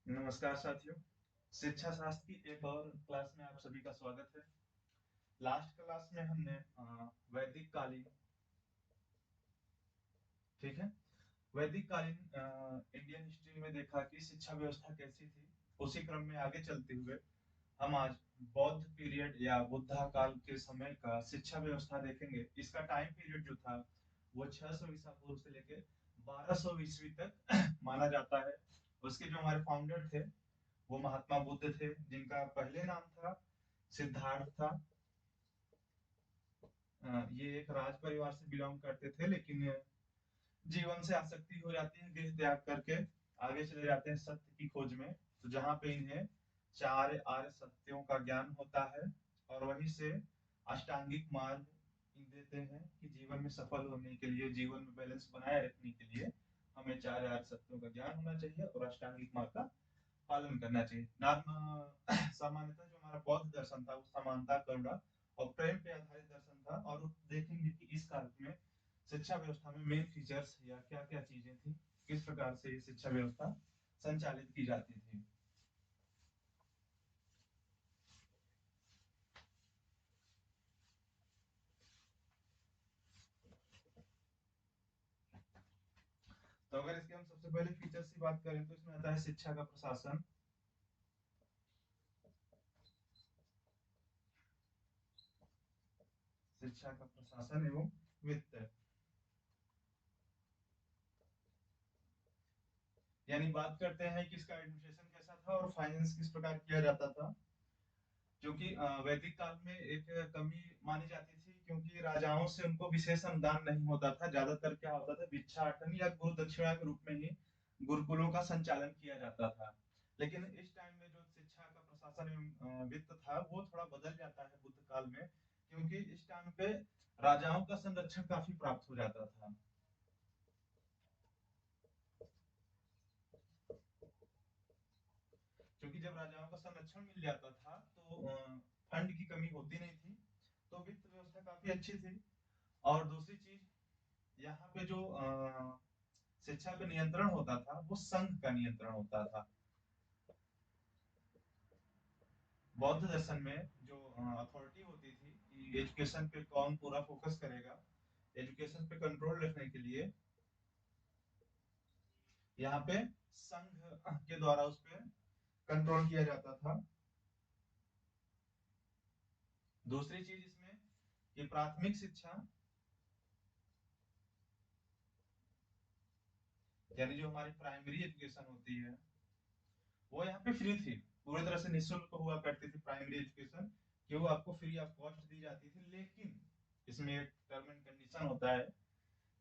नमस्कार साथियों। शिक्षा शास्त्र की एक और क्लास में आप सभी का स्वागत है। लास्ट क्लास में हमने वैदिक कालीन, ठीक है, वैदिक कालीन इंडियन हिस्ट्री में देखा कि शिक्षा व्यवस्था कैसी थी। उसी क्रम में आगे चलते हुए हम आज बौद्ध पीरियड या बुद्धा काल के समय का शिक्षा व्यवस्था देखेंगे। इसका टाइम पीरियड जो था वो 600 ईसा पूर्व से लेके 1200 ईस्वी तक माना जाता है। उसके जो हमारे फाउंडर थे वो महात्मा बुद्ध थे, जिनका पहले नाम था सिद्धार्थ था। ये एक राज परिवार से बिलोंग करते थे, लेकिन जीवन से आसक्ति हो जाती है, गृह त्याग करके आगे चले जाते हैं सत्य की खोज में। तो जहां पे इन्हें चार आर्य सत्यों का ज्ञान होता है और वहीं से अष्टांगिक मार्ग देते हैं कि जीवन में सफल होने के लिए, जीवन में बैलेंस बनाए रखने के लिए हमें चार आर्य सत्यों का ज्ञान होना चाहिए और अष्टांगिक मार्ग का पालन करना चाहिए। सामान्यतः जो हमारा बौद्ध दर्शन था वो समानता, करुणा और प्रेम पे आधारित दर्शन था। और देखेंगे कि इस काल में शिक्षा व्यवस्था में मेन फीचर्स या क्या क्या चीजें थी, किस प्रकार से ये शिक्षा व्यवस्था संचालित की जाती थी। तो अगर इसके हम सबसे पहले फीचर्स की बात करें तो इसमें आता है शिक्षा का प्रशासन, शिक्षा का प्रशासन एवं वित्त। यानी बात करते हैं कि इसका एडमिनिस्ट्रेशन कैसा था और फाइनेंस किस प्रकार किया जाता था। क्योंकि वैदिक काल में एक कमी मानी जाती थी, क्योंकि राजाओं से उनको विशेष अनुदान नहीं होता था। ज्यादातर क्या होता था, भिक्षाटन या गुरु दक्षिणा के रूप में ही गुरुकुलों का संचालन किया जाता था। लेकिन इस टाइम में जो शिक्षा का प्रशासन एवं वित्त था वो थोड़ा बदल जाता है बुद्ध काल में, क्योंकि इस टाइम पे राजाओं का संरक्षण काफी प्राप्त हो जाता था। क्योंकि जब राजाओं का संरक्षण मिल जाता था तो फंड की कमी होती नहीं थी, तो वित्त व्यवस्था काफी अच्छी थी। और दूसरी चीज, यहाँ पे जो शिक्षा पे नियंत्रण होता था वो संघ का नियंत्रण होता था। बौद्ध दर्शन में जो अथॉरिटी होती थी कि एजुकेशन पे कौन पूरा फोकस करेगा, एजुकेशन पे कंट्रोल रखने के लिए यहाँ पे संघ के द्वारा उस पे कंट्रोल किया जाता था। दूसरी चीज इसमें कि प्राथमिक शिक्षा, यानी जो हमारी प्राइमरी एजुकेशन होती है वो यहाँ पे फ्री थी, पूरी तरह से निःशुल्क हुआ करती थी प्राइमरी एजुकेशन, कि वो आपको फ्री ऑफ कॉस्ट दी जाती थी। लेकिन इसमें एक टर्म एंड कंडीशन होता है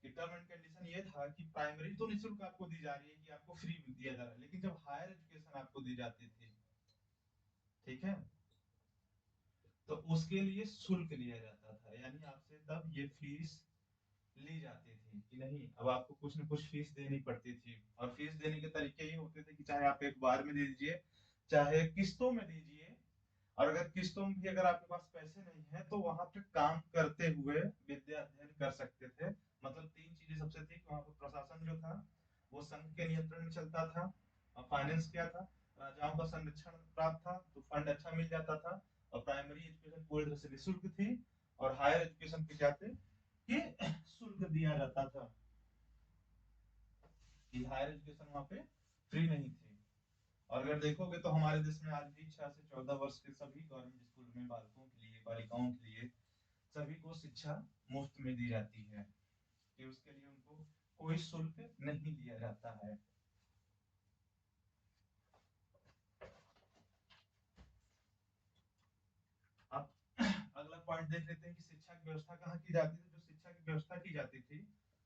कि टर्म एंड कंडीशन ये था कि प्राइमरी तो निःशुल्क आपको दी जा रही है, कि आपको फ्री दिया जा रहा है, लेकिन जब हायर एजुकेशन आपको दी जाती थी, ठीक है, तो उसके लिए शुल्क लिया जाता था। यानी आपसे तब ये फीस ली जाती थी कि नहीं, अब आपको कुछ ना कुछ फीस देनी पड़ती थी। और फीस देने के तरीके ये होते थे कि चाहे आप एक बार में दे दीजिए, चाहे किस्तों में दीजिए। और अगर किस्तों में भी अगर आपके पास पैसे नहीं है तो वहां पे काम करते हुए विद्या अध्ययन कर सकते थे। मतलब तीन चीजें सबसे थी कि वहां पर प्रशासन जो था वो संघ के नियंत्रण में चलता था, और फाइनेंस क्या था, राजाओं का संरक्षण प्राप्त था तो फंड अच्छा मिल जाता था, और प्राइमरी एजुकेशन पूरी तरह से निःशुल्क थी। और हायर एजुकेशन पे क्या थे कि शुल्क दिया जाता था, कि हायर एजुकेशन वहां पे फ्री नहीं थी। और अगर देखोगे तो हमारे देश में आज भी 6 से 14 वर्ष के सभी गवर्नमेंट स्कूल में बालकों के लिए, बालिकाओं के लिए सभी को शिक्षा मुफ्त में दी जाती है, कि उसके लिए उनको कोई शुल्क नहीं लिया जाता है। अब अगला पॉइंट देख लेते हैं कि शिक्षा की व्यवस्था कहाँ की जाती थी। जो शिक्षा की व्यवस्था की जाती थी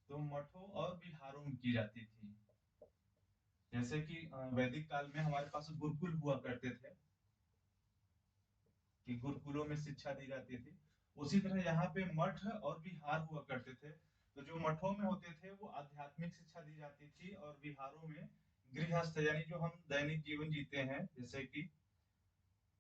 तो मठों और विहारों में की जाती थी। जैसे कि वैदिक काल में हमारे पास गुरुकुल हुआ करते थे, कि गुरुकुलों में शिक्षा दी जाती थी। उसी तरह यहाँ पे मठ और विहार हुआ करते थे। तो जो मठों में होते थे वो आध्यात्मिक शिक्षा दी जाती थी, और विहारों में गृहस्थ, यानी जो हम दैनिक जीवन जीते हैं, जैसे कि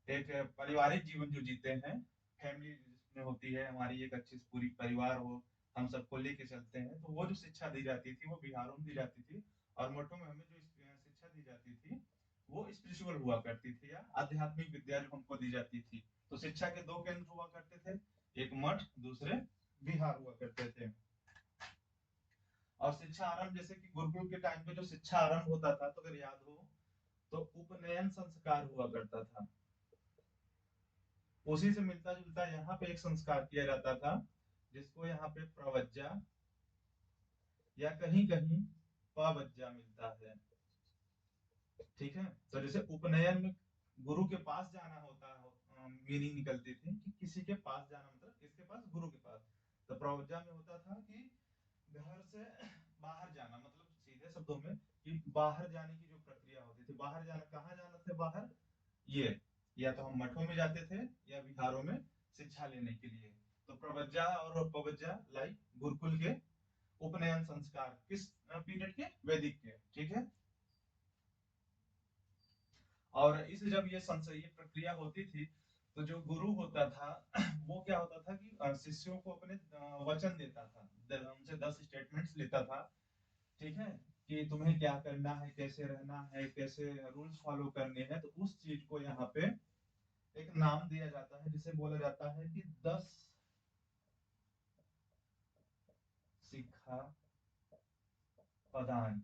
एक पारिवारिक जीवन जो जीते हैं, फैमिली जिसमें होती है हमारी, एक अच्छी पूरी परिवार हो, हम सबको लेके चलते हैं, तो वो जो शिक्षा दी जाती थी वो विहारों में दी जाती थी। और मठों में हमें जो शिक्षा दी जाती थी वो स्पिरिचुअल हुआ करती थी या आध्यात्मिक विद्या जो हमको दी जाती थी। तो शिक्षा के दो केंद्र हुआ करते थे, एक मठ, दूसरे विहार हुआ करते थे। और शिक्षा आरंभ जैसे कि गुरुकुल के टाइम पे जो शिक्षा आरंभ होता था, तो अगर याद हो तो उपनयन संस्कार हुआ करता था। उसी से मिलता जुलता यहाँ पे एक संस्कार किया जाता था जिसको यहाँ पे प्रवज्जा या कहीं कहीं पवज्जा मिलता है। ठीक है, तो जैसे उपनयन में गुरु के पास जाना होता है, मीनिंग निकलती थी कि किसी के पास जाना, मतलब किसके पास, गुरु के पास। तो प्रवज्जा में होता था कि घर से बाहर जाना, मतलब सीधे शब्दों में कि बाहर जाने की जो प्रक्रिया होती थी, बाहर जाना, कहाँ जाना थे बाहर, ये या तो हम मठों में जाते थे या विहारों में शिक्षा लेने के लिए। तो प्रवज्जा और पवज्जा लाइक गुरुकुल के उपनयन संस्कार किस पीरियड के, वैदिक के। ठीक है, और इस जब ये प्रक्रिया होती थी तो जो गुरु होता था वो क्या होता था कि शिष्यों को अपने वचन देता था, उनसे 10 स्टेटमेंट्स लेता था। ठीक है, कि तुम्हें क्या करना है, कैसे रहना है, कैसे रूल्स फॉलो करने हैं। तो उस चीज को यहाँ पे एक नाम दिया जाता है जिसे बोला जाता है कि 10 शिक्षा पदान।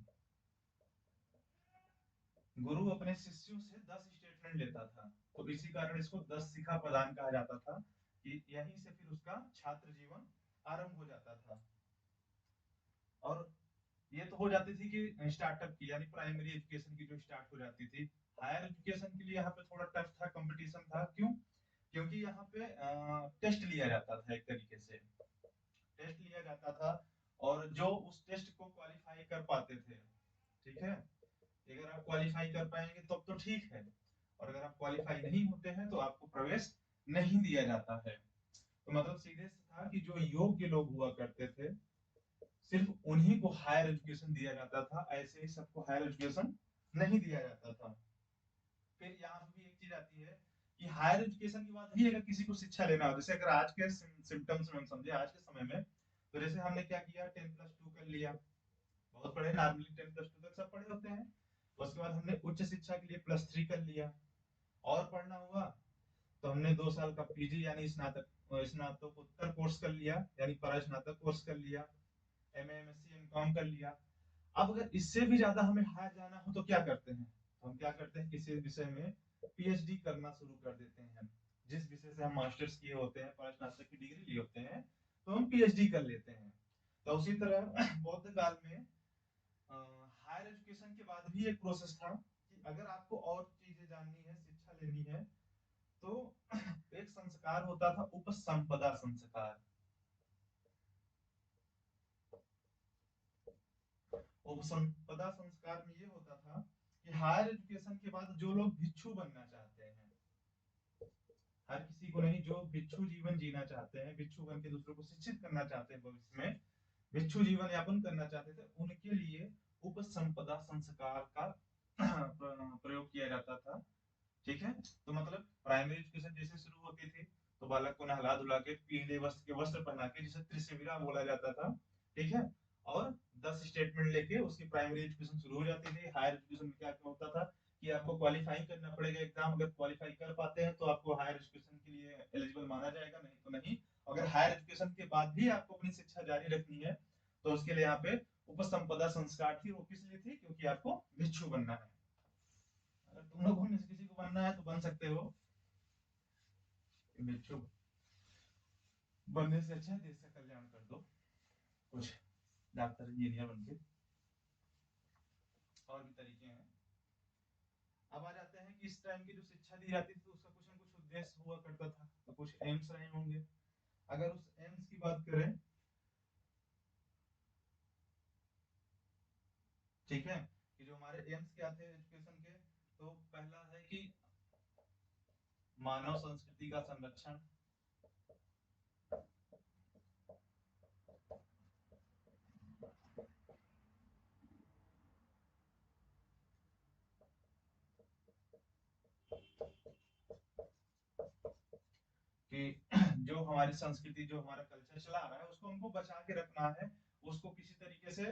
गुरु अपने शिष्यों से 10 स्टेटमेंट लेता था, तो इसी कारण इसको 10 शिखा प्रदान कहा जाता था कि यहीं से फिर उसका छात्र जीवन आरंभ हो जाता था। और ये तो हो जाती थी कि स्टार्टअप की, यानी प्राइमरी एजुकेशन की जो स्टार्ट हो जाती थी। हायर एजुकेशन के लिए यहाँ पे थोड़ा टफ था, कंपटीशन था। क्यों? क्योंकि यहाँ पे टेस्ट लिया जाता था, एक तरीके से टेस्ट लिया जाता था, और जो उस टेस्ट को क्वालिफाई कर पाते थे, ठीक है, अगर आप क्वालिफाई कर पाएंगे तब तो ठीक है, और अगर आप क्वालिफाई नहीं होते हैं तो आपको प्रवेश नहीं दिया जाता है। तो मतलब सीधे से था कि जो योग्य लोग हुआ करते थे सिर्फ उन्हीं को हायर एजुकेशन दिया जाता था, ऐसे ही सबको हायर एजुकेशन नहीं दिया जाता था। फिर यहाँ पे भी एक चीज आती है कि हायर एजुकेशन के बाद भी अगर किसी को शिक्षा लेना हो, जैसे अगर आज के सिम्टम्स में हम समझे आज के समय में, तो जैसे हमने क्या किया, 10+2 कर लिया, बहुत पढ़े, नॉर्मली 10+2 तक सब पढ़े होते हैं। उसके बाद हमने उच्च शिक्षा के लिए +3 कर लिया, और पढ़ना हुआ तो हमने 2 साल का पीजी यानी स्नातकोत्तर कोर्स कर लिया, यानी परास्नातक कोर्स कर लिया, एमए, एमएससी, एमकॉम कर लिया। अब अगर इससे भी ज्यादा हमें हायर जाना हो तो क्या करते हैं, तो हम क्या करते हैं, किसी विषय में पीएचडी करना शुरू कर देते हैं। जिस विषय से हम मास्टर्स किए होते हैं, परास्नातक की डिग्री लिए होते हैं, तो हम पीएचडी कर लेते हैं। तो उसी तरह बौद्ध काल में हायर एजुकेशन के बाद भी एक प्रोसेस था कि अगर आपको और चीजें जाननी है, शिक्षा लेनी है, तो एक संस्कार होता था उपसंपदा संस्कार। उपसंपदा संस्कार में ये होता था कि हायर एजुकेशन के बाद जो लोग भिक्षु बनना चाहते हैं, हर किसी को नहीं, जो भिक्षु जीवन जीना चाहते हैं, भिक्षु बन के दूसरों को शिक्षित करना चाहते हैं, भविष्य में भिक्षु जीवन यापन करना चाहते थे, उनके लिए उपसंपदा संस्कार का प्रयोग किया जाता था। ठीक है, तो मतलब प्राइमरी एजुकेशन जैसे शुरू होती थी तो बालक को नहला धुला के पीले वस्त्र पहना के, जिसे त्रिशिविरा बोला जाता था। ठीक है, और 10 स्टेटमेंट लेके उसकी प्राइमरी एजुकेशन शुरू हो जाती थी। हायर एजुकेशन में क्या क्या होता था कि आपको क्वालिफाई करना पड़ेगा एग्जाम, अगर क्वालिफाई कर पाते हैं तो आपको हायर एजुकेशन के लिए एलिजिबल माना जाएगा, नहीं तो नहीं। अगर हायर एजुकेशन के बाद भी आपको अपनी शिक्षा जारी रखनी है तो उसके लिए यहाँ पे उपसंपदा संस्कार थी। वो किस लिए थी? क्योंकि आपको भिक्षु बनना है। अगर तुम लोगों में से किसी को बनना है तो बन सकते हो, भिक्षु बनने से अच्छा है देश का कल्याण कर दो, कुछ डॉक्टर इंजीनियर बन के। और भी तरीके हैं। अब आ जाते हैं कि इस टाइम की जो शिक्षा दी जाती थी उसका कुछ ना कुछ उद्देश्य हुआ करता था, तो कुछ एम्स रहे होंगे। अगर उस एम्स की बात करें, ठीक है, कि जो हमारे एम्स क्या थे एजुकेशन के, तो पहला है कि मानव संस्कृति का संरक्षण, कि जो हमारी संस्कृति, जो हमारा कल्चर चला आ रहा है उसको हमको बचा के रखना है, उसको किसी तरीके से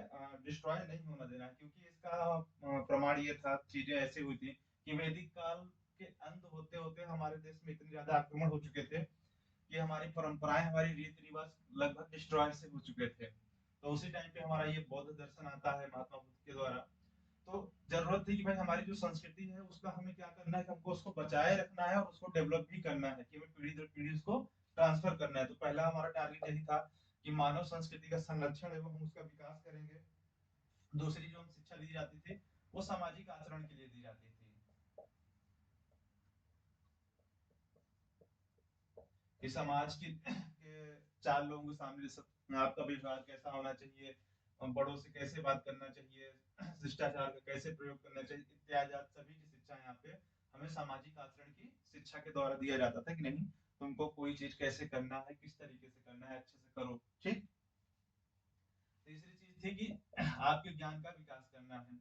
डिस्ट्रॉय नहीं होना देना है। क्योंकि इसका प्रमाण ये था, चीजें ऐसी हुई थी कि वैदिक काल के अंत होते होते हमारे देश में इतने ज्यादा आक्रमण हो चुके थे कि हमारी परंपराएं, हमारी रीति रिवाज लगभग डिस्ट्रॉय से हो चुके थे। तो उसी टाइम पे हमारा ये बौद्ध दर्शन आता है महात्मा बुद्ध के द्वारा। तो जरूरत थी कि भाई हमारी जो संस्कृति है उसका हमें क्या करना है कि हमको उसको बचाए रखना है और उसको डेवलप भी करना है, कि हमें पीढ़ी दर पीढ़ी उसको ट्रांसफर करना है। तो पहला हमारा टारगेट यही था कि मानव संस्कृति का संरक्षण एवं हम उसका विकास करेंगे। दूसरी जो हम शिक्षा दी जाती थी वो सामाजिक आचरण के लिए दी जाती थी, कि समाज के चार लोगों के सामने आपका व्यवहार कैसा होना चाहिए, बड़ों से कैसे बात करना चाहिए, शिष्टाचार का कैसे प्रयोग करना चाहिए इत्यादि सभी की शिक्षा यहाँ पे हमें सामाजिक आचरण की शिक्षा के द्वारा दिया जाता था, कि नहीं तुमको कोई चीज कैसे करना है, किस तरीके से करना है, अच्छे से करो। ठीक। तीसरी चीज थी कि आपके ज्ञान का विकास करना है,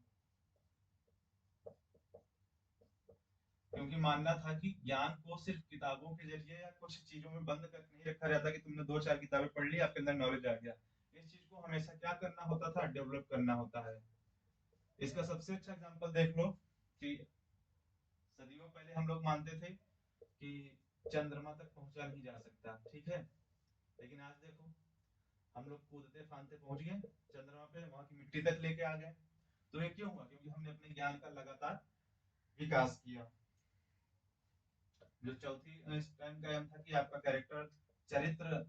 क्योंकि मानना था कि ज्ञान को सिर्फ किताबों के जरिए या कुछ चीजों में बंद करके नहीं रखा जाता कि तुमने दो चार किताबें पढ़ ली आपके अंदर नॉलेज आ गया। इस चीज को हमेशा क्या करना होता था, डेवलप करना होता है। इसका सबसे अच्छा एग्जांपल देख लो कि सदियों पहले हम लोग मानते थे कि चंद्रमा तक पहुंचा नहीं जा सकता, ठीक है, लेकिन आज देखो हम लोग कूदते फांदते पहुंच गए चंद्रमा पे, वहां की मिट्टी तक लेके आ गए। तो ये क्यों हुआ? क्योंकि हमने अपने ज्ञान का लगातार विकास किया। जो चौथी इस टाइम का एम था कि आपका कैरेक्टर, चरित्र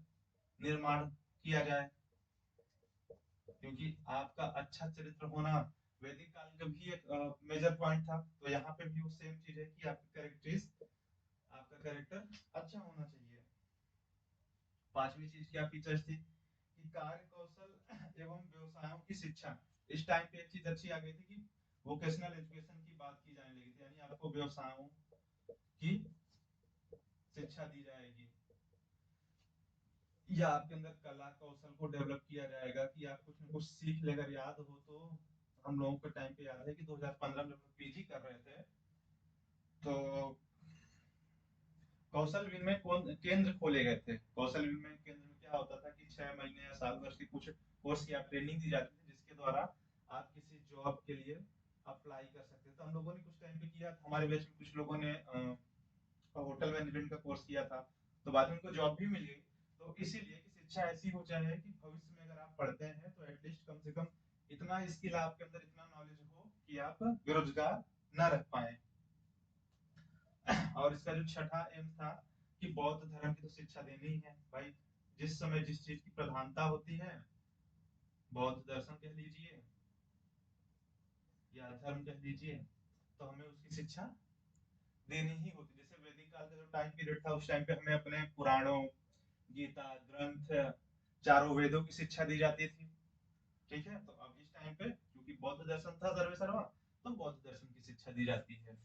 निर्माण किया जाए, क्योंकि आपका अच्छा चरित्र होना वैदिक काल का भी एक मेजर पॉइंट था। तो यहाँ पे भी वो सेम चीज है कि आपका कैरेक्टर अच्छा होना चाहिए। पांचवी चीज क्या फीचर्स थी कि कार्य कौशल एवं व्यवसायों की शिक्षा। इस टाइम पे एक चीज अच्छी आ गई थी कि वोकेशनल एजुकेशन की बात की जाने लगी थी, यानी आपको व्यवसायों की शिक्षा दी जाएगी, या आपके अंदर कला कौशल को डेवलप किया जाएगा कि आप कुछ न कुछ सीख ले। अगर याद हो तो हम लोगों के टाइम पे याद है कि 2015 में हम पीजी कर रहे थे, तो कौशल विनिमय केंद्र खोले गए थे। कौशल विनिमय केंद्र में क्या होता था कि 6 महीने या साल भर की कुछ कोर्स की आप ट्रेनिंग दी जाती थी, जिसके द्वारा आप किसी जॉब के लिए अप्लाई कर सकते थे। तो हम लोगों ने कुछ टाइम पे किया था, हमारे बैच में कुछ लोगों ने होटल मैनेजमेंट का कोर्स किया था, तो बाद में उनको जॉब भी मिल गई। तो इसीलिए कि शिक्षा ऐसी हो जाए कि भविष्य में अगर आप पढ़ते हैं तो एटलीस्ट कम से कम इतना स्किल आपके अंदर, इतना नॉलेज हो कि आप बेरोजगार न रह पाए। और इसका जो छठा एम था कि बौद्ध धर्म की तो शिक्षा देनी ही है भाई। जिस समय जिस चीज की प्रधानता होती है, बौद्ध दर्शन कह लीजिए या धर्म कह लीजिए, तो हमें उसकी शिक्षा देनी ही होती। जैसे वैदिक काल का जो टाइम पीरियड था उस टाइम पे हमें अपने पुराणों, गीता ग्रंथ, चारों वेदों की शिक्षा दी जाती थी। ठीक है, तो अब इस टाइम पे क्योंकि बौद्ध दर्शन था सर्वे सर्वा, तो बौद्ध दर्शन की शिक्षा दी जाती है।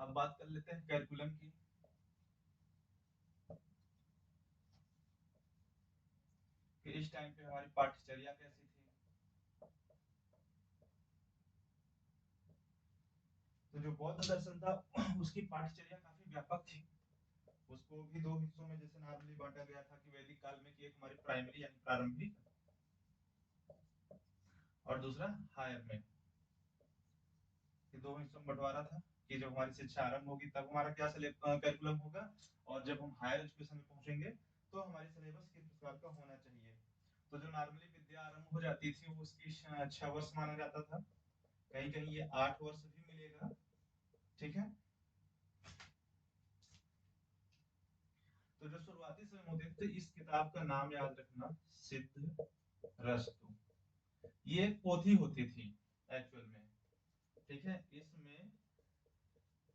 अब बात कर लेते हैं कैरिकुलम की, कि इस टाइम पे हमारी पाठ्यचर्या कैसी थी। तो जो बौद्ध दर्शन था उसकी पाठ्यचर्या काफी व्यापक थी। उसको भी दो हिस्सों में जैसे नॉर्मली बांटा गया था कि वैदिक काल में कि एक हमारी प्राइमरी यानी प्रारंभिक, और दूसरा हायर में। ये दो हिस्सों में बंटवारा था कि जब हमारी शिक्षा आरंभ होगी तब हमारा क्या करिकुलम होगा, और जब हम हायर एजुकेशन में पहुंचेंगे तो हमारी सिलेबस किस प्रकार का होना चाहिए। तो जो नॉर्मली विद्या आरंभ हो जाती थी वो उसकी 6 वर्ष माना जाता था, कहीं कहीं ये 8 वर्ष भी मिलेगा। ठीक है, तो जो शुरुआती समय होते थे, इस किताब का नाम याद रखना, सिद्ध रस्तु। ये एक पोथी होती थी एक्चुअल में। ठीक है, इसमें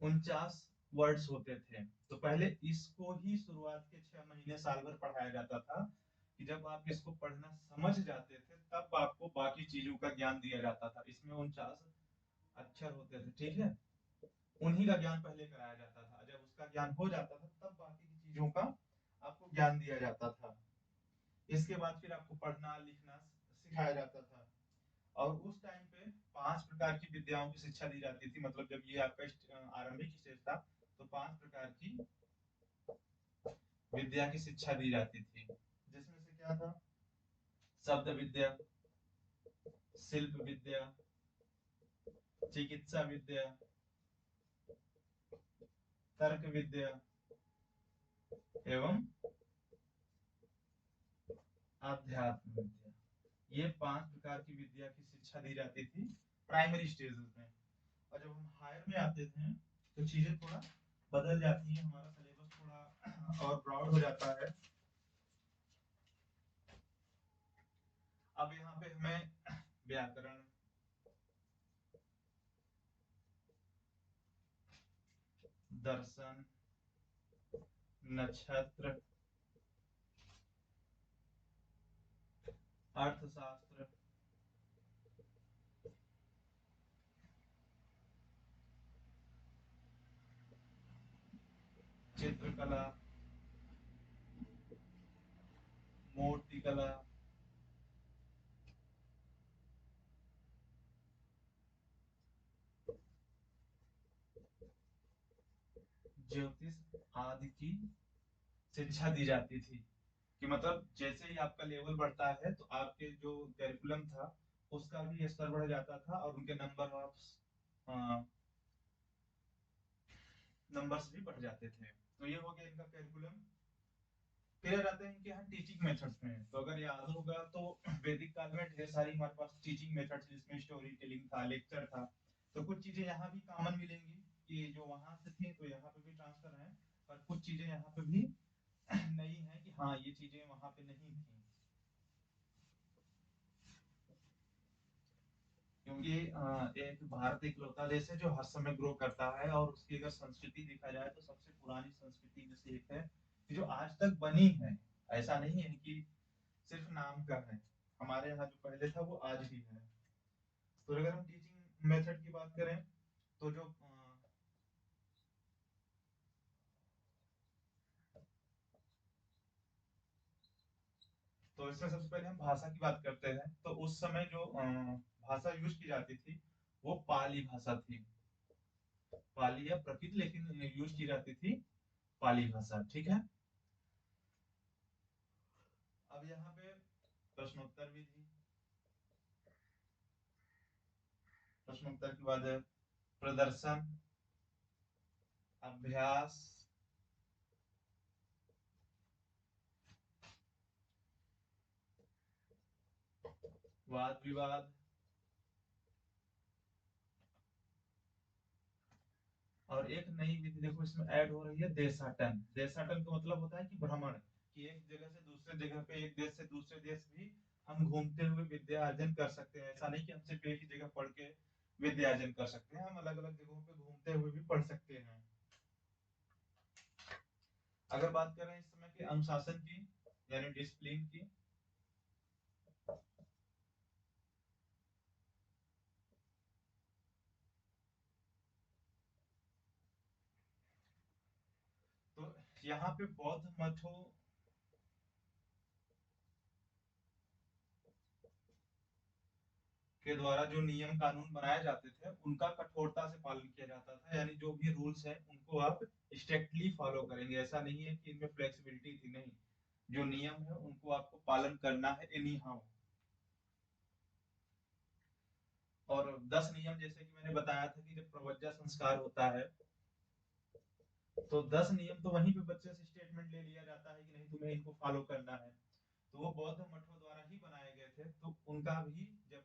49 वर्ड्स होते थे। तो पहले इसको ही शुरुआत के 6 महीने साल भर पढ़ाया जाता था, कि जब आप इसको पढ़ना समझ जाते थे तब आपको बाकी चीजों का ज्ञान दिया जाता था। इसमें 49 अक्षर होते थे, ठीक है, उन्हीं का ज्ञान पहले कराया जाता था। जब उसका ज्ञान हो जाता था तब बाकी की चीजों का आपको ज्ञान दिया जाता था। इसके बाद फिर आपको पढ़ना लिखना सिखाया जाता था। और उस टाइम पे 5 प्रकार की विद्याओं की शिक्षा दी जाती थी, मतलब जब ये आपका आरंभिक स्टेज था तो 5 प्रकार की विद्या की शिक्षा दी जाती थी, जिसमें से क्या था? शब्द विद्या, शिल्प विद्या, चिकित्सा विद्या, तर्क विद्या एवं आध्यात्म विद्या। ये 5 प्रकार की विद्या की शिक्षा दी जाती थी प्राइमरी स्टेजेस में। और जब हम हायर में आते थे तो चीजें थोड़ा बदल जाती हैं, हमारा सिलेबस थोड़ा और ब्रॉड हो जाता है। अब यहाँ पे हमें व्याकरण, दर्शन, नक्षत्र, अर्थशास्त्र, चित्रकला, मूर्तिकला, ज्योतिष आदि की शिक्षा दी जाती थी। कि मतलब जैसे ही आपका लेवल बढ़ता है तो आपके जो कैरिकुलम था उसका भी स्तर बढ़ जाता था और उनके नंबर्स भी बढ़ जाते थे। तो ये हो गया इनका कैरिकुलम। फिर आते हैं इनके यहाँ टीचिंग मेथड्स में। तो अगर याद होगा तो वैदिक काल में ढेर सारी हमारे पास टीचिंग मेथड्स, जिसमें स्टोरी टेलिंग था, लेक्चर था। तो कुछ चीजें यहाँ भी कॉमन मिलेंगी कि जो वहां से थी तो यहाँ पे भी ट्रांसफर है, और कुछ चीजें यहाँ पे भी नई है कि हाँ ये चीजें वहां पे नहीं थी। क्योंकि एक भारत इकलौता देश है जो हर समय ग्रो करता है, और उसकी अगर संस्कृति देखा जाए तो सबसे पुरानी संस्कृति में से एक है कि जो आज तक बनी है। ऐसा नहीं है कि सिर्फ नाम का है, हमारे यहाँ जो पहले था वो आज भी है। तो अगर हम टीचिंग मेथड की बात करें तो जो तो इसमें सबसे पहले हम भाषा की बात करते हैं। तो उस समय जो भाषा यूज की जाती थी वो पाली भाषा थी। पाली या प्रकृत, लेकिन यूज की जाती थी पाली भाषा, ठीक है। अब यहाँ पे प्रश्नोत्तर विधि, प्रश्नोत्तर के बाद प्रदर्शन, अभ्यास, वाद विवाद, और एक नई विधि देखो इसमें ऐड हो रही है, देशाटन। देशाटन का मतलब होता है कि भ्रमण, कि एक जगह से दूसरे जगह पे, एक देश से दूसरे देश भी हम घूमते हुए विद्या अर्जन कर सकते हैं। ऐसा नहीं कि हम सिर्फ एक ही जगह पढ़ के विद्या अर्जन कर सकते हैं, हम अलग अलग जगहों पे घूमते हुए भी पढ़ सकते हैं। अगर बात करें इस समय के अनुशासन की, यानी डिसिप्लिन की, तो यहाँ पे बौद्ध मठों के द्वारा जो नियम कानून बनाए जाते थे उनका कठोरता से पालन किया जाता था। यानी जो भी रूल्स हैं उनको आप स्ट्रिक्टली फॉलो करेंगे। ऐसा नहीं है कि इनमें फ्लेक्सिबिलिटी थी, नहीं, जो नियम है उनको आपको पालन करना है एनी हाउ। और 10 नियम, जैसे कि मैंने बताया था कि जब प्रवज्जा संस्कार होता है तो 10 नियम तो वहीं पे बच्चे से स्टेटमेंट ले लिया जाता है कि नहीं तुम्हें इनको फॉलो करना है। तो वो बौद्ध मठों द्वारा ही बनाए गए थे। तो उनका भी जब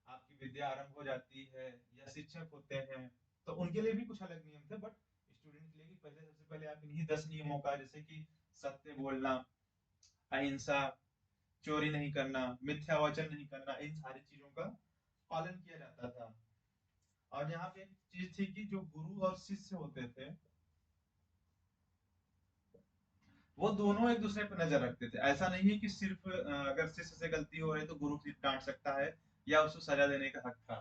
आपकी विद्या आरंभ हो जाती है या शिक्षक होते हैं तो उनके लिए भी कुछ अलग नियम थे, बट स्टूडेंट के लिए कि पहले, सबसे पहले आप इन्हीं 10 नियमों का, जैसे कि सत्य बोलना, अहिंसा, चोरी नहीं करना, मिथ्या वचन नहीं करना, इन सारी चीजों का पालन किया जाता था। और यहाँ पे एक चीज थी कि जो गुरु और शिष्य होते थे वो दोनों एक दूसरे पर नजर रखते थे। ऐसा नहीं है कि सिर्फ अगर शिष्य से गलती हो रही है तो गुरु सिर्फ डांट सकता है या उसको सजा देने का हक था।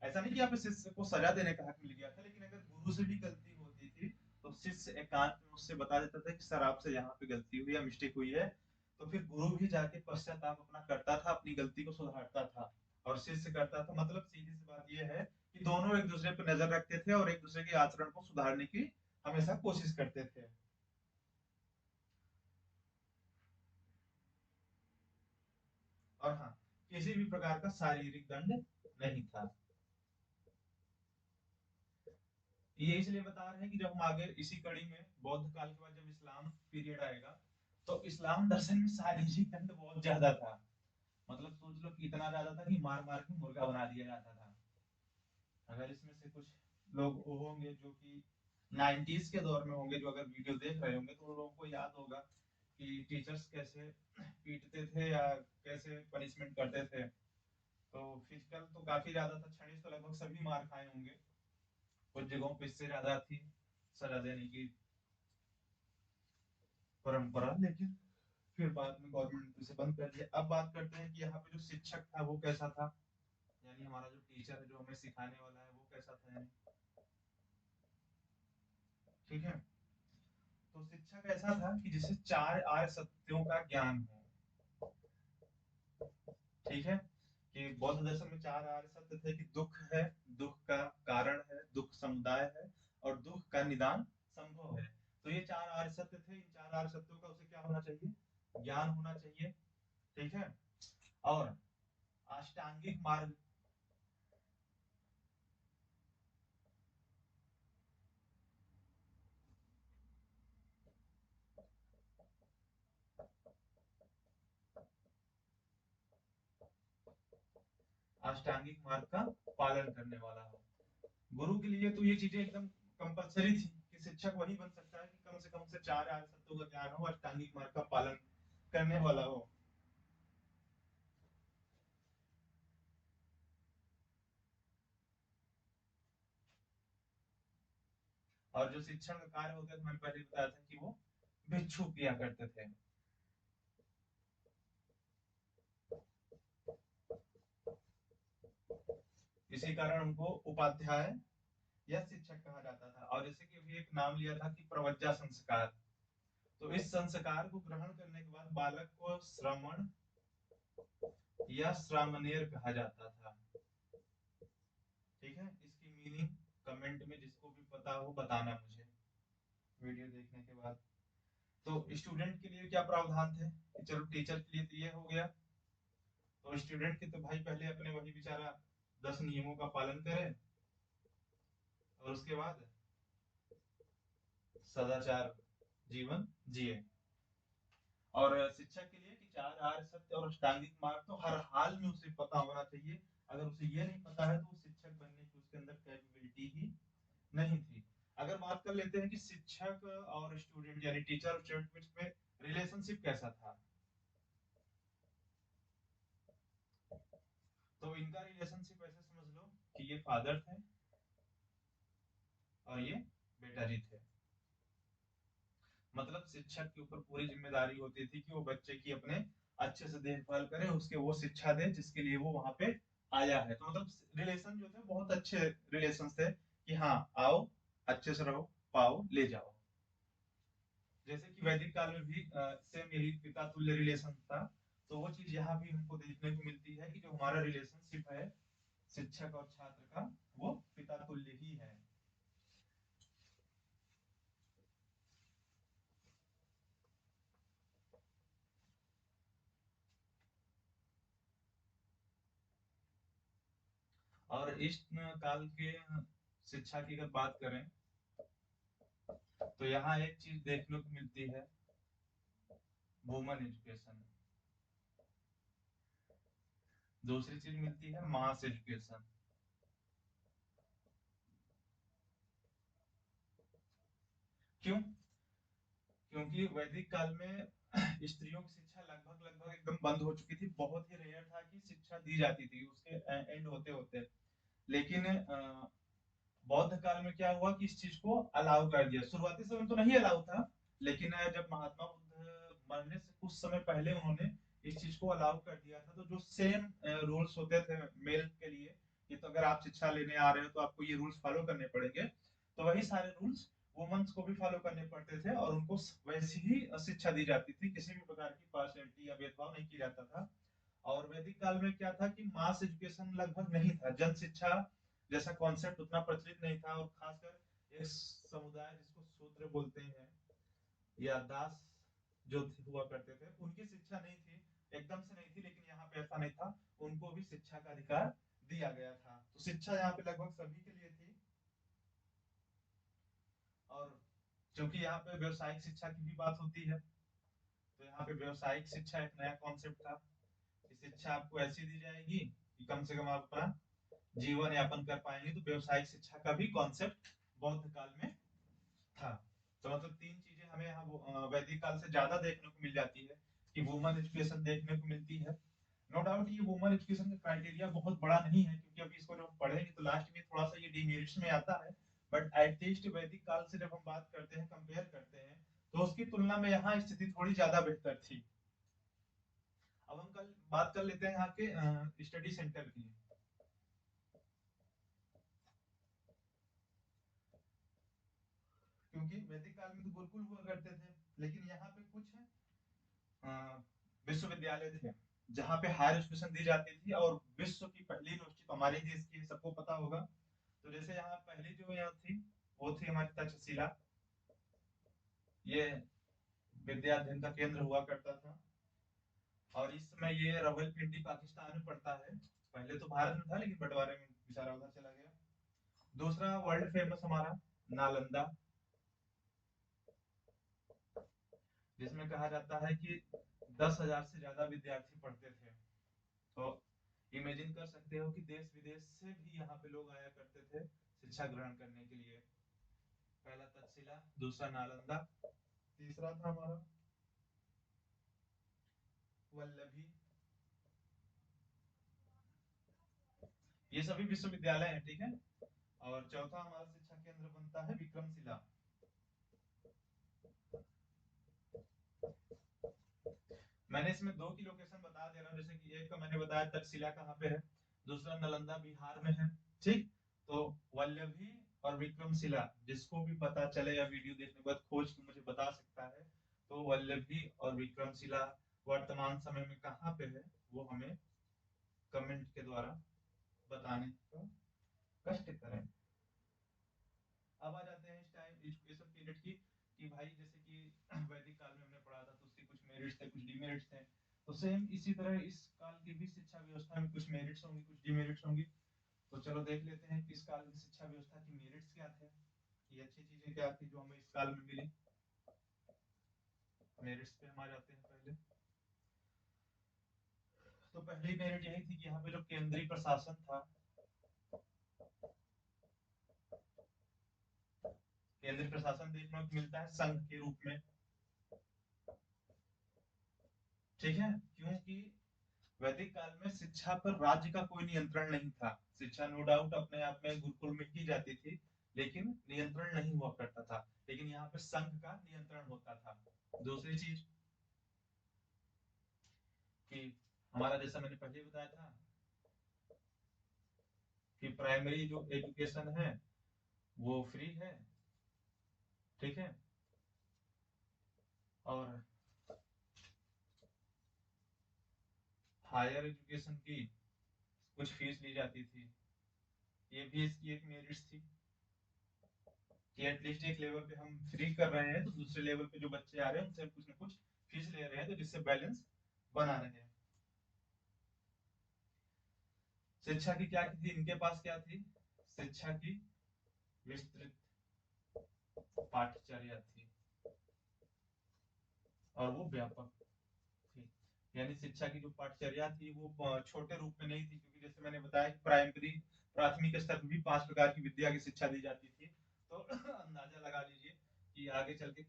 ऐसा नहीं कि यहाँ पे शिष्य को सजा देने का हक मिल गया था, लेकिन अगर गुरु से भी गलती होती थी तो शिष्य से एकांत में उससे बता देता था कि सर आपसे यहाँ पे गलती हुई या मिस्टेक हुई है, तो फिर गुरु भी जाके पश्चाताप अपना करता था, अपनी गलती को सुधारता था और शिष्य करता था। मतलब सीधी सी बात यह है कि दोनों एक दूसरे पर नजर रखते थे और एक दूसरे के आचरण को सुधारने की हमेशा कोशिश करते थे। और हाँ, किसी भी प्रकार का शारीरिक दंड नहीं था। ये इसलिए बता रहे हैं कि जब हम आगे इसी कड़ी में बौद्ध काल के बाद जब इस्लाम पीरियड आएगा, तो इस्लाम दर्शन में शारीरिक दंड बहुत ज्यादा था। मतलब सोच लो कि इतना ज्यादा था कि मार मार के मुर्गा बना दिया जाता था। अगर इसमें से कुछ लोग वो होंगे जो कि 90s के दौर में होंगे, जो अगर वीडियो देख रहे होंगे, तो उन लोगों को याद होगा कि टीचर्स कैसे पीटते थे या कैसे पनिशमेंट करते थे। तो फिजिकल तो काफी ज्यादा था, छड़ी तो लगभग सभी मार खाए होंगे। कुछ जगहों पे इससे ज्यादा थी सजा देने की परंपरा, लेकिन फिर बाद में गवर्नमेंट ने इसे बंद कर दिया। अब बात करते हैं कि यहाँ पे जो शिक्षक था वो कैसा था, यानी हमारा जो टीचर है जो हमें सिखाने वाला है वो कैसा था यानी। ठीक है, तो शिक्षक ऐसा था कि जिसे चार आर्य सत्यों का ज्ञान हो। ठीक है, कि बौद्ध दर्शन में चार आर्य सत्य थे कि दुख है, दुख का कारण है, दुख समुदाय है और दुख का निदान संभव है। तो ये चार आर्य सत्य थे। इन चार आर्य सत्यों का उसे क्या होना चाहिए, ज्ञान होना चाहिए। ठीक है, और अष्टांगिक मार्ग, अष्टांगिक मार्ग का पालन करने वाला हो। गुरु के लिए तो ये चीजें एकदम कंपलसरी थी कि शिक्षक वही बन सकता है कि कम से कम से चार आर्य सत्यों का ज्ञान हो, अष्टांगिक मार्ग का पालन करने वाला हो। और जो शिक्षण का कार्य होता है, मैंने पहले बताया था कि वो भिक्षु किया करते थे। इसी कारण उनको उपाध्याय या शिक्षक कहा जाता था। और जैसे कि अभी एक नाम लिया था कि प्रवज्जा संस्कार, तो इस संस्कार को ग्रहण करने के बाद बालक को श्रमण या श्रामणेर कहा जाता था। ठीक है, इसकी मीनिंग कमेंट में जिसको भी पता हो बताना मुझे वीडियो देखने के बाद। तो स्टूडेंट के लिए क्या प्रावधान थे कि चलो टीचर के लिए तो ये हो गया, तो स्टूडेंट के तो भाई पहले अपने वही बेचारा 10 नियमों का पालन करे और उसके बाद सदाचार जीवन जिए। और शिक्षक के लिए कि चार आर्य सत्य और अष्टांगिक मार्ग तो हर हाल में उसे पता होना चाहिए। अगर उसे ये नहीं पता है तो वो शिक्षक बनने की उसके अंदर कैपेबिलिटी ही नहीं थी। अगर बात कर लेते हैं कि शिक्षक और स्टूडेंट यानी टीचर और स्टूडेंट में रिलेशनशिप कैसा था, तो इनका रिलेशनशिप ऐसे समझ लो कि ये फादर थे और ये बेटा जी थे। मतलब शिक्षक के ऊपर पूरी जिम्मेदारी होती थी कि वो बच्चे की अपने अच्छे से देखभाल करे, उसके वो शिक्षा दे जिसके लिए वो वहां पे आया है। तो मतलब रिलेशन जो थे बहुत अच्छे रिलेशन थे कि हाँ आओ, अच्छे से रहो, पाओ ले जाओ। जैसे कि वैदिक काल में भी सेम यही पिता तुल्य रिलेशन था। तो वो चीज यहाँ भी हमको देखने को मिलती है कि जो हमारा रिलेशनशिप है शिक्षक और छात्र का, वो पिता तुल्य ही है। और इस काल के शिक्षा की अगर बात करें तो यहाँ एक चीज देखने को मिलती है, वुमन एजुकेशन। दूसरी चीज मिलती है मास एजुकेशन। क्यों? क्योंकि वैदिक काल में स्त्रियों की शिक्षा लगभग लगभग एकदम बंद हो चुकी थी। बहुत ही रेयर था कि शिक्षा दी जाती थी उसके एंड होते होते। लेकिन बौद्ध काल में क्या हुआ कि इस चीज को अलाउ कर दिया। शुरुआती समय तो नहीं अलाउ था, लेकिन जब महात्मा बुद्ध मरने से कुछ समय पहले उन्होंने इस चीज को अलाउ कर दिया था। तो जो सेम रूल्स होते थे मेल के लिए कि तो अगर आप शिक्षा लेने आ रहे हो तो आपको ये रूल्स फॉलो करने पड़ेंगे, तो वही सारे रूल्स वुमेन्स को भी फॉलो करने पड़ते थे और उनको वैसी ही शिक्षा दी जाती थी, किसी भी प्रकार की पार्शियलिटी या भेदभाव नहीं किया जाता था। और वैदिक काल में क्या था कि मास एजुकेशन लगभग नहीं था, जन शिक्षा जैसा कॉन्सेप्ट उतना प्रचलित नहीं था, और खासकर एक समुदाय जिसको शूद्र बोलते हैं या दास जो हुआ करते थे, उनकी शिक्षा नहीं थी, एकदम से नहीं थी, लेकिन यहाँ पे ऐसा नहीं था, उनको भी शिक्षा का अधिकार दिया गया था। तो शिक्षा यहाँ पे लगभग सभी के लिए थी। और क्योंकि यहाँ पे व्यवसायिक शिक्षा की भी बात होती है, तो यहाँ पे व्यवसायिक शिक्षा एक नया कॉन्सेप्ट था कि शिक्षा आपको ऐसी दी जाएगी कि कम से कम आप अपना जीवन यापन कर पाएंगे। तो व्यवसायिक शिक्षा का भी कॉन्सेप्ट बौद्ध काल में था। तो मतलब तीन चीजें हमें यहाँ वैदिक काल से ज्यादा देखने को मिल जाती है कि वुमन एजुकेशन देखने को मिलती है। नो डाउट ये वुमन एजुकेशन का क्राइटेरिया बहुत बड़ा नहीं है, क्योंकि अभी इसको जब हम पढ़ेंगे तो लास्ट में थोड़ा सा ये डिमेरिट्स में आता है, बट एटलीस्ट वैदिक काल से जब हम बात करते हैं, कंपेयर करते हैं, तो उसकी तुलना में यहाँ स्थिति थोड़ी ज्यादा बेहतर थी। अब हम कल बात कर लेते हैं यहाँ के स्टडी सेंटर की। क्योंकि वैदिक काल में तो गुरुकुल हुआ करते थे, लेकिन यहाँ पे कुछ विश्वविद्यालय थे जहाँ पे हायर एजुकेशन दी जाती थी, और विश्व की पहली यूनिवर्सिटी तो हमारे देश की सबको पता होगा। तो जैसे यहाँ पहली जो यहाँ थी वो थी हमारी तक्षशिला। ये विद्या अध्ययन का केंद्र हुआ करता था, और इस समय ये रावलपिंडी पाकिस्तान में पड़ता है। पहले तो भारत में था, लेकिन बंटवारे में बेचारा उधर चला गया। दूसरा वर्ल्ड फेमस हमारा नालंदा, जिसमें कहा जाता है कि 10,000 से ज्यादा विद्यार्थी पढ़ते थे। तो इमेजिन कर सकते हो कि देश विदेश से भी यहाँ पे लोग आया करते थे शिक्षा ग्रहण करने के लिए। पहला तक्षशिला, दूसरा नालंदा, तीसरा था हमारा वल्लभी। ये सभी विश्वविद्यालय हैं, ठीक है। और चौथा हमारा शिक्षा केंद्र बनता है विक्रमशिला। मैंने इसमें दो की लोकेशन बता दे रहा हूँ, जैसे कि एक का मैंने बताया तक्षशिला कहाँ पे है, दूसरा नालंदा बिहार में है, ठीक। तो वल्लभी और विक्रमशिला, जिसको भी पता चले या वीडियो देखने के बाद खोज के मुझे बता सकता है, तो वल्लभी और विक्रमशिला वर्तमान समय में कहाँ पे है, वो हमें कमेंट के द्वारा बताने का कष्ट करें। अब आ जाते हैं इस टाइम एजुकेशन पीरियड की, कि भाई जैसे कि वैदिक काल में हमने पढ़ा था, तो उसके कुछ मेरिट्स थे, कुछ डिमेरिट्स थे। तो सेम इसी तरह इस काल की भी शिक्षा व्यवस्था में कुछ मेरिट्स होंगी, कुछ डिमेरिट्स होंगी। तो चलो देख लेते हैं कि इस काल की शिक्षा व्यवस्था की मेरिट्स क्या थे, ये अच्छी चीजें क्या थी जो हमें इस काल में मिली। मेरिट्स पे हम आ जाते हैं पहले। तो पहली मेरिट यही थी कि यहाँ पे जो केंद्रीय प्रशासन था, केंद्रीय प्रशासन देखने को मिलता है संघ के रूप में, ठीक है। क्योंकि वैदिक काल में शिक्षा पर राज्य का कोई नियंत्रण नहीं था। शिक्षा नो डाउट अपने आप में गुरुकुल में की जाती थी, लेकिन नियंत्रण नहीं हुआ करता था। लेकिन यहाँ पे संघ का नियंत्रण होता था। दूसरी चीज कि हमारा, जैसा मैंने पहले बताया था, कि प्राइमरी जो एजुकेशन है वो फ्री है, ठीक है। और हायर एजुकेशन की कुछ फीस ली जाती थी। ये भी इसकी एक मेरिट थी कि एटलीस्ट एक लेवल पे हम फ्री कर रहे हैं, तो दूसरे लेवल पे जो बच्चे आ रहे हैं उनसे कुछ ना कुछ फीस ले रहे हैं, तो जिससे बैलेंस बना रहे हैं। शिक्षा की क्या थी इनके पास, क्या थी शिक्षा की विस्तृत पाठचर्या थी, और वो व्यापक थी। यानी शिक्षा की जो पाठचर्या थी वो छोटे रूप में नहीं थी, क्योंकि जैसे मैंने बताया कि प्राइमरी प्राथमिक स्तर पर भी 5 प्रकार की विद्या की शिक्षा दी जाती थी। तो अंदाजा लगा लीजिए कि आगे चल के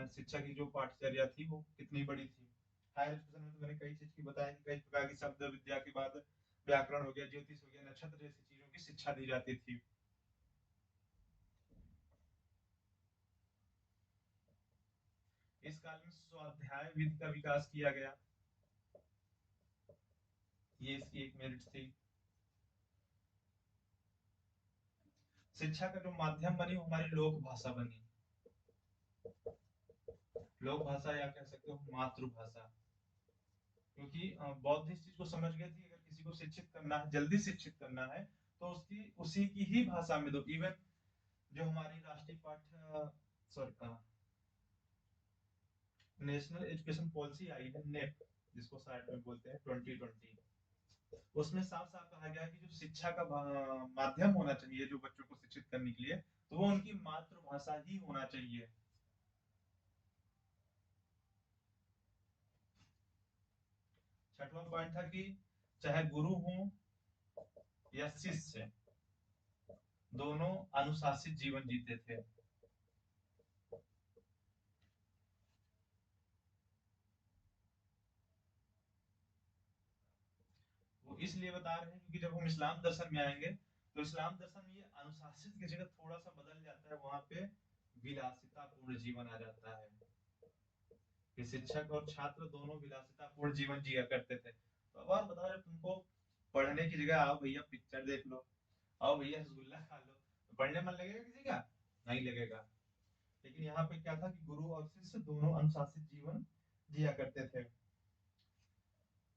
शिक्षा की जो पाठचर्या थी वो कितनी बड़ी थी। हायर एजुकेशन में तो मैंने कई चीज की बताया कि कई प्रकार की शब्द विद्या के बाद व्याकरण हो गया, ज्योतिष हो गया, नक्षत्र जैसी चीजों की शिक्षा दी जाती थी। इस काल में स्वाध्याय विधि का विकास किया गया, ये इसकी एक मेरिट थी। शिक्षा का जो माध्यम बनी वो हमारी लोक भाषा बनी। लोक भाषा या कह सकते हो मातृभाषा, क्योंकि बौद्ध इस चीज को समझ गए थे, अगर किसी को शिक्षित करना है, जल्दी शिक्षित करना है, तो उसकी उसी की ही भाषा में दो। इवन जो हमारी राष्ट्रीय पाठ्य सॉरी नेशनल एजुकेशन पॉलिसी आई है, नेप जिसको शायद में बोलते हैं 2020, उसमें साफ साफ कहा गया है कि जो शिक्षा का माध्यम होना चाहिए जो बच्चों को शिक्षित करने के लिए, तो वो उनकी मातृभाषा ही होना चाहिए। छठवां पॉइंट था कि चाहे गुरु हो या शिष्य, दोनों अनुशासित जीवन जीते थे। वो इसलिए बता रहे हैं क्योंकि जब हम इस्लाम दर्शन में आएंगे, तो इस्लाम दर्शन में ये अनुशासित की जगह थोड़ा सा बदल जाता है, वहां पे विलासितापूर्ण जीवन आ जाता है कि शिक्षक और छात्र दोनों विलासितापूर्ण जीवन जिया करते थे। तो अब और बताओ, जब तुमको पढ़ने की जगह आओ भैया पिक्चर देख लो, आओ भैया रसगुल्ला खा लो, तो पढ़ने मन लगेगा किसी का? नहीं लगेगा। लेकिन यहाँ पे क्या था कि गुरु और शिष्य दोनों अनुशासित जीवन जिया करते थे।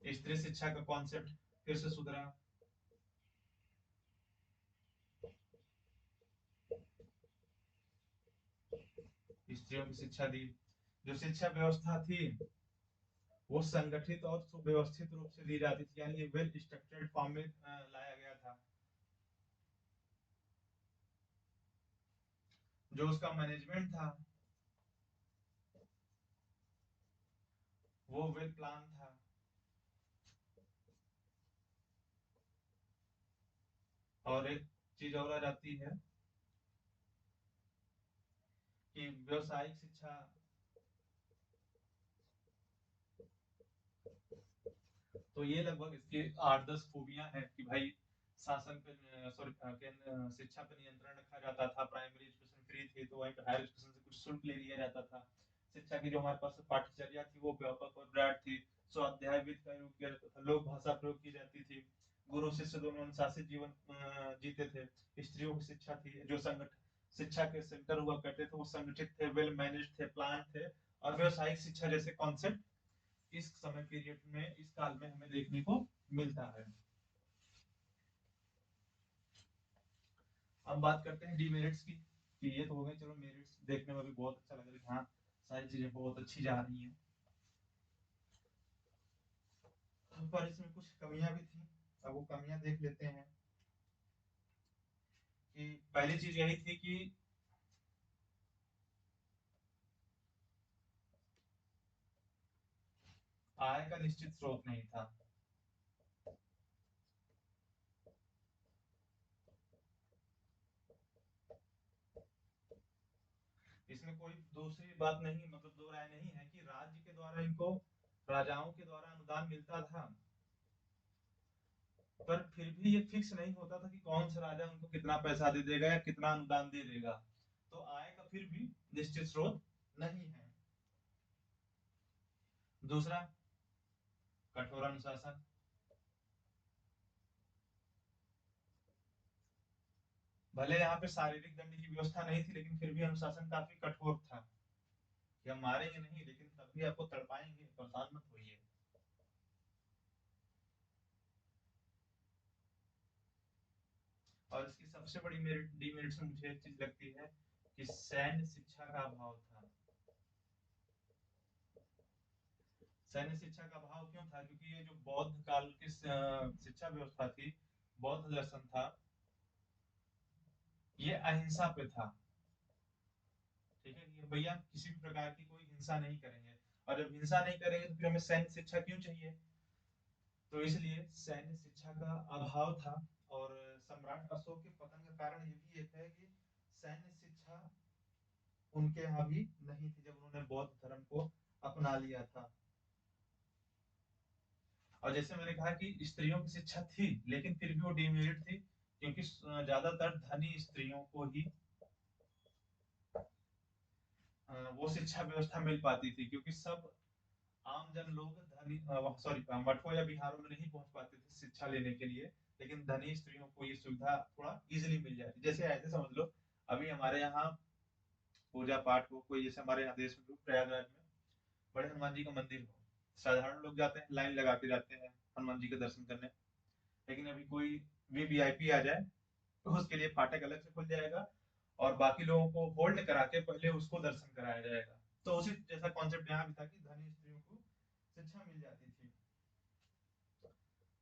स्त्री शिक्षा का कॉन्सेप्ट फिर से सुधरा। स्त्रियों की शिक्षा दी। जो शिक्षा व्यवस्था थी वो संगठित और सुव्यवस्थित रूप से दी जाती थी, यानी वेल स्ट्रक्चर्ड फॉर्म में लाया गया था। जो उसका मैनेजमेंट था वो वेल प्लान था। और एक चीज और आ जाती है कि व्यवसायिक शिक्षा, तो ये लगभग इसके 8-10 खूबियां हैं कि भाई शासन पे सॉरी शिक्षा पे नियंत्रण रखा जाता था, प्राइमरी एजुकेशन फ्री थी, तो वहीं पे हायर एजुकेशन से कुछ शुल्क ले लिया जाता था। शिक्षा की जो हमारे पास पाठ्यचर्या थी वो व्यापक और ब्रॉड थी। स्वाध्याय वित्त का उपयोग किया जाता था, लोक भाषा प्रयोग की जाती थी, गुरु शिष्य दोनों अनुशासित जीवन जीते थे। स्त्रियों की शिक्षा थी, जो संगठन शिक्षा के सेंटर हुआ करते थे वो संगठित थे, वेल मैनेज थे, प्लान थे। और व्यवसायिक शिक्षा जैसे कॉन्सेप्ट इस समय पीरियड में, इस काल में हमें देखने को मिलता है। अब बात करते हैं डीमेरिट्स की, कि ये तो हो गए चलो मेरिट्स, देखने में भी बहुत अच्छा लग रहा है, हाँ सारी चीजें बहुत अच्छी जा रही हैं, पर इसमें कुछ कमियां भी थी। अब वो कमियां देख लेते हैं। कि पहली चीज यही थी कि आय का निश्चित स्रोत नहीं था। इसमें कोई दूसरी बात नहीं, मतलब दो राय नहीं है कि राज्य के द्वारा इनको, राजाओं के द्वारा अनुदान मिलता था, पर फिर भी ये फिक्स नहीं होता था कि कौन सा राजा उनको कितना पैसा दे देगा या कितना अनुदान दे देगा। तो आय का फिर भी निश्चित स्रोत नहीं है। दूसरा, कठोर अनुशासन। भले यहाँ पे शारीरिक दंड की व्यवस्था नहीं थी, लेकिन फिर भी अनुशासन काफी कठोर था कि हम मारेंगे नहीं, लेकिन तब भी आपको तड़पाएंगे, परेशान मत होइए। और इसकी सबसे बड़ी मेरिट डीमेरिट्स में मुझे एक चीज लगती है कि सैन्य शिक्षा का अभाव था। सैन्य शिक्षा का अभाव क्यों था? क्योंकि ये जो बौद्ध काल की शिक्षा व्यवस्था थी, बौद्ध दर्शन था, ये अहिंसा पे था। ठीक है कि भैया किसी भी प्रकार की कोई हिंसा नहीं करेंगे, और जब हिंसा नहीं करेंगे तो फिर हमें सैन्य शिक्षा क्यों चाहिए? तो इसलिए सैन्य शिक्षा का अभाव था। और सम्राट अशोक के पतन का कारण ये भी एक है कि सैन्य शिक्षा उनके यहाँ भी नहीं थी जब उन्होंने बौद्ध धर्म को अपना लिया था। और जैसे मैंने कहा कि स्त्रियों की शिक्षा थी, लेकिन फिर भी वो डिमेरिट थी, क्योंकि ज्यादातर धनी स्त्रियों को ही वो शिक्षा व्यवस्था मिल पाती थी, क्योंकि सब आम जन लोग धनी सॉरी मठों या बिहारों में नहीं पहुंच पाते थे शिक्षा लेने के लिए। लेकिन धनी स्त्रियों को ये सुविधा थोड़ा इजिली मिल जाती, जैसे ऐसे समझ लो अभी हमारे यहाँ पूजा पाठ हो, कोई जैसे हमारे यहाँ देश में प्रयागराज में बड़े हनुमान जी का मंदिर हो, साधारण लोग जाते हैं, लाइन लगा के जाते हैं हनुमान जी के दर्शन करने। लेकिन अभी कोई भी वीआईपी आ जाए तो उसके लिए फाटक अलग से खुल जाएगा और बाकी लोगों को होल्ड करा के पहले उसको दर्शन कराया जाएगा। तो उसी जैसा कॉन्सेप्ट यहाँ भी था कि धनी स्त्रियों को शिक्षा मिल जाती थी।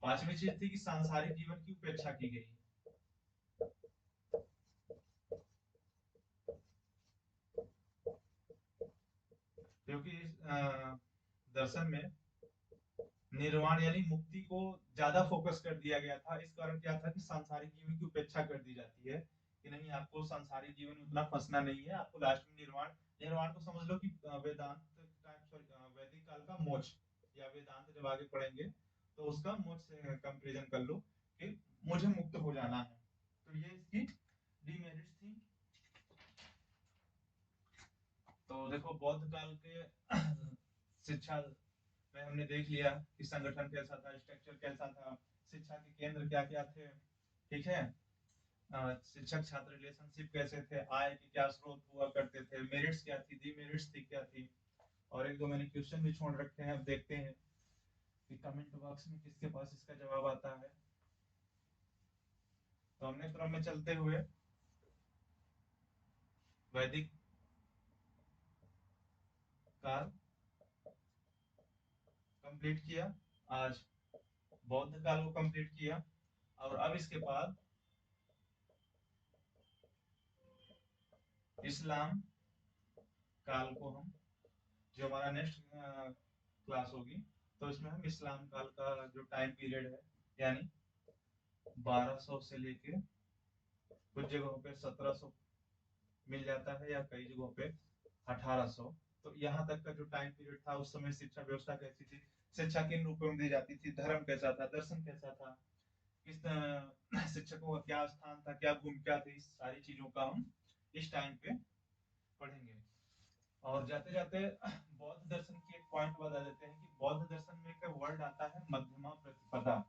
पांचवी चीज थी कि सांसारिक जीवन की उपेक्षा की गई, क्योंकि इस दर्शन में निर्वाण यानी मुक्ति को ज्यादा फोकस कर दिया गया था। इस कारण क्या था कि सांसारिक जीवन की उपेक्षा कर दी जाती है कि नहीं, आपको सांसारिक जीवन में उतना फंसना नहीं है, आपको लास्ट में निर्वाण, निर्वाण को समझ लो कि वेदांत वैदिक काल का मोक्ष, या वेदांत जब आगे पढ़ेंगे तो उसका मोक्ष से कंपेरिजन कर लो कि मुझे मुक्त हो जाना है। तो ये इसकी डिमेरिट्स थी। तो देखो बौद्ध काल के शिक्षा में हमने देख लिया कि संगठन कैसा था, स्ट्रक्चर कैसा था, शिक्षा के केंद्र क्या क्या थे, ठीक है। शिक्षक छात्र रिलेशनशिप कैसे थे, आय के क्या स्रोत हुआ करते थे, मेरिट्स क्या थी, डिमेरिट्स थी क्या थी। और एक दो मैंने क्वेश्चन भी छोड़ रखे हैं, अब देखते हैं कि कमेंट बॉक्स में किसके पास इसका जवाब आता है। तो हमने क्रम में चलते हुए वैदिक काल कंप्लीट किया, आज बौद्ध काल को कंप्लीट किया, और अब इसके बाद इस्लाम काल को हम, जो हमारा नेक्स्ट क्लास होगी, तो इसमें हम इस्लाम काल का जो टाइम पीरियड है, यानी 1200 से लेके कुछ जगहों पे 1700 मिल जाता है, या कई जगहों पे 1800, तो यहाँ तक का जो टाइम पीरियड था, उस समय शिक्षा व्यवस्था कैसी थी, शिक्षा किन रूपों में दी जाती थी, धर्म कैसा था, दर्शन कैसा था, किस शिक्षकों का क्या स्थान था, क्या भूमिका थी, इस सारी चीजों का हम इस टाइम पे पढ़ेंगे। और जाते जाते बौद्ध दर्शन की एक पॉइंट बता देते हैं कि बौद्ध दर्शन में एक वर्ड आता है मध्यमा प्रतिपदा।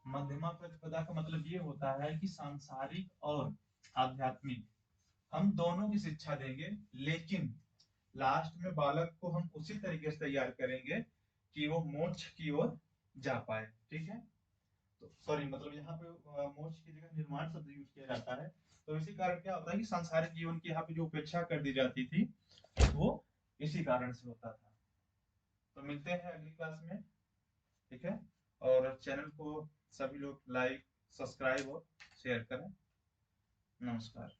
मध्यमा प्रतिपदा का मतलब ये होता है कि सांसारिक और आध्यात्मिक हम दोनों की शिक्षा देंगे, लेकिन लास्ट में बालक को हम उसी तरीके से तैयार करेंगे कि वो मोक्ष की ओर जा पाए, ठीक है। तो सॉरी, मतलब यहाँ पे मोक्ष की जगह निर्माण शब्द यूज किया जाता है। तो इसी कारण क्या होता है कि सांसारिक जीवन की यहाँ पे जो उपेक्षा कर दी जाती थी, वो इसी कारण से होता था। तो मिलते हैं अगली क्लास में, ठीक है। और चैनल को सभी लोग लाइक, सब्सक्राइब और शेयर करें। नमस्कार।